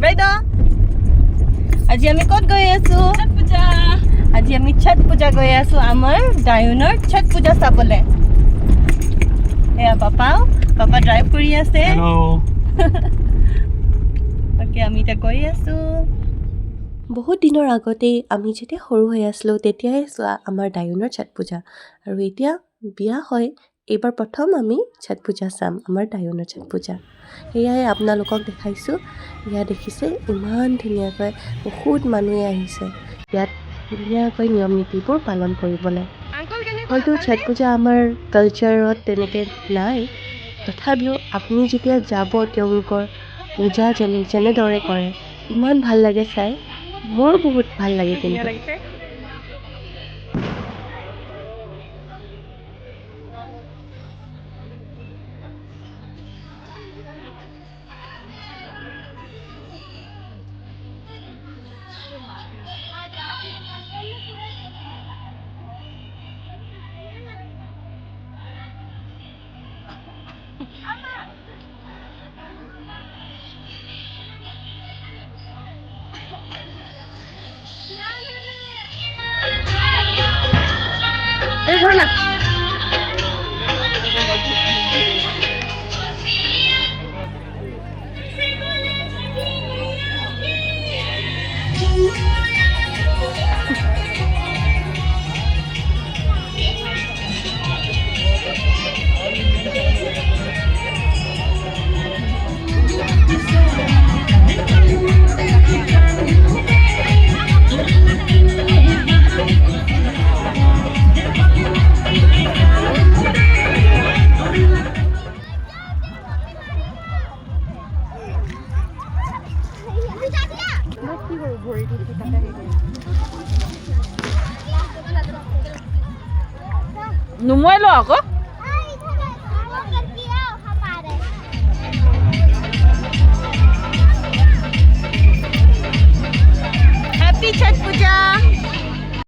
বাইদেউ আজি আমি ক'ত গৈ আছো? ছট পূজা। আজি আমি ছট পূজা গৈ আছো আমাৰ ডায়ুনৰ ছট পূজা চাবলৈ। এয়া পাপা ড্ৰাইভ কৰি আছে। তাকে আমি এতিয়া গৈ আছো। বহুত দিনৰ আগতেই আমি যেতিয়া সৰু হৈ আছিলোঁ তেতিয়াই চোৱা আমাৰ ডায়ুনৰ ছট পূজা, আৰু এতিয়া বিয়া হয় এইবাৰ প্ৰথম আমি ছট পূজা চাম, আমাৰ ডায়ুনৰ ছট পূজা। সেয়াই আপোনালোকক দেখাইছোঁ। এয়া দেখিছে ইমান ধুনীয়াকৈ বহুত মানুহে আহিছে ইয়াত ধুনীয়াকৈ নিয়ম নীতিবোৰ পালন কৰিবলৈ। হয়তো ছট পূজা আমাৰ কালচাৰত তেনেকৈ নাই, তথাপিও আপুনি যেতিয়া যাব তেওঁলোকৰ পূজা যেনেদৰে কৰে ইমান ভাল লাগে চাই। মোৰ বহুত ভাল লাগে কিন্তু। নুমুৱাই ল আকৌ।